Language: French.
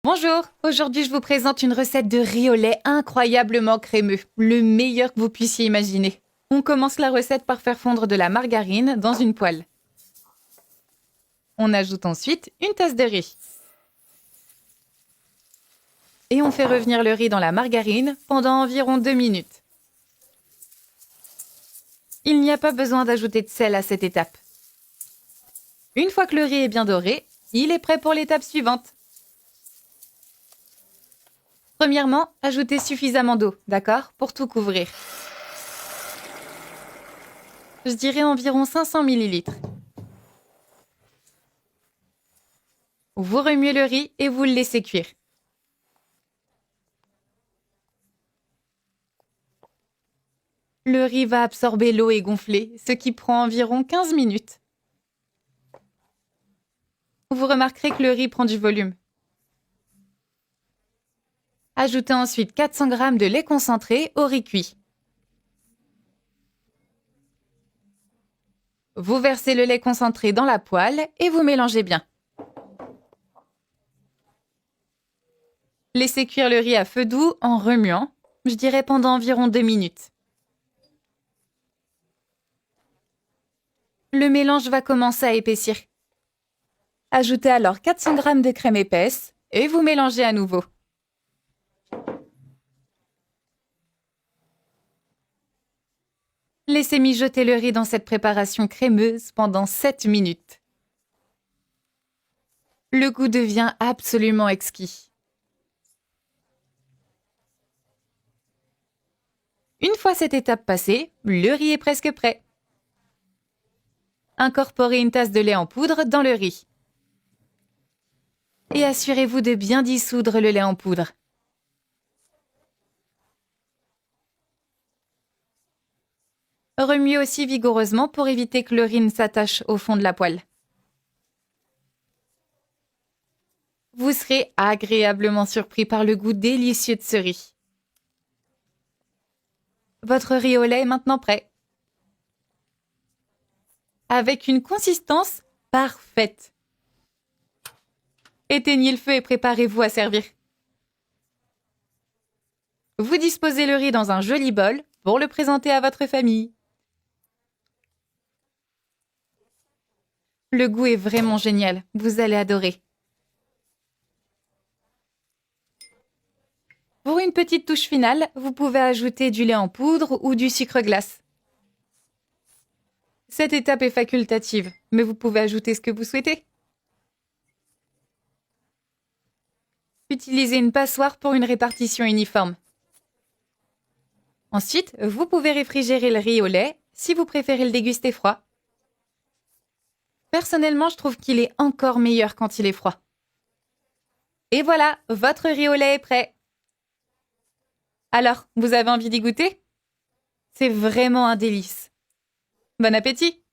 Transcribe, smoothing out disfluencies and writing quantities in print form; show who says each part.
Speaker 1: Bonjour, aujourd'hui je vous présente une recette de riz au lait incroyablement crémeux, le meilleur que vous puissiez imaginer. On commence la recette par faire fondre de la margarine dans une poêle. On ajoute ensuite une tasse de riz. Et on fait revenir le riz dans la margarine pendant environ 2 minutes. Il n'y a pas besoin d'ajouter de sel à cette étape. Une fois que le riz est bien doré, il est prêt pour l'étape suivante. Premièrement, ajoutez suffisamment d'eau, d'accord, pour tout couvrir. Je dirais environ 500 ml. Vous remuez le riz et vous le laissez cuire. Le riz va absorber l'eau et gonfler, ce qui prend environ 15 minutes. Vous remarquerez que le riz prend du volume. Ajoutez ensuite 400 g de lait concentré au riz cuit. Vous versez le lait concentré dans la poêle et vous mélangez bien. Laissez cuire le riz à feu doux en remuant, je dirais pendant environ 2 minutes. Le mélange va commencer à épaissir. Ajoutez alors 400 g de crème épaisse et vous mélangez à nouveau. Laissez mijoter le riz dans cette préparation crémeuse pendant 7 minutes. Le goût devient absolument exquis. Une fois cette étape passée, le riz est presque prêt. Incorporez une tasse de lait en poudre dans le riz. Et assurez-vous de bien dissoudre le lait en poudre. Remuez aussi vigoureusement pour éviter que le riz ne s'attache au fond de la poêle. Vous serez agréablement surpris par le goût délicieux de ce riz. Votre riz au lait est maintenant prêt. Avec une consistance parfaite. Éteignez le feu et préparez-vous à servir. Vous disposez le riz dans un joli bol pour le présenter à votre famille. Le goût est vraiment génial, vous allez adorer. Pour une petite touche finale, vous pouvez ajouter du lait en poudre ou du sucre glace. Cette étape est facultative, mais vous pouvez ajouter ce que vous souhaitez. Utilisez une passoire pour une répartition uniforme. Ensuite, vous pouvez réfrigérer le riz au lait si vous préférez le déguster froid. Personnellement, je trouve qu'il est encore meilleur quand il est froid. Et voilà, votre riz au lait est prêt. Alors, vous avez envie d'y goûter? C'est vraiment un délice. Bon appétit!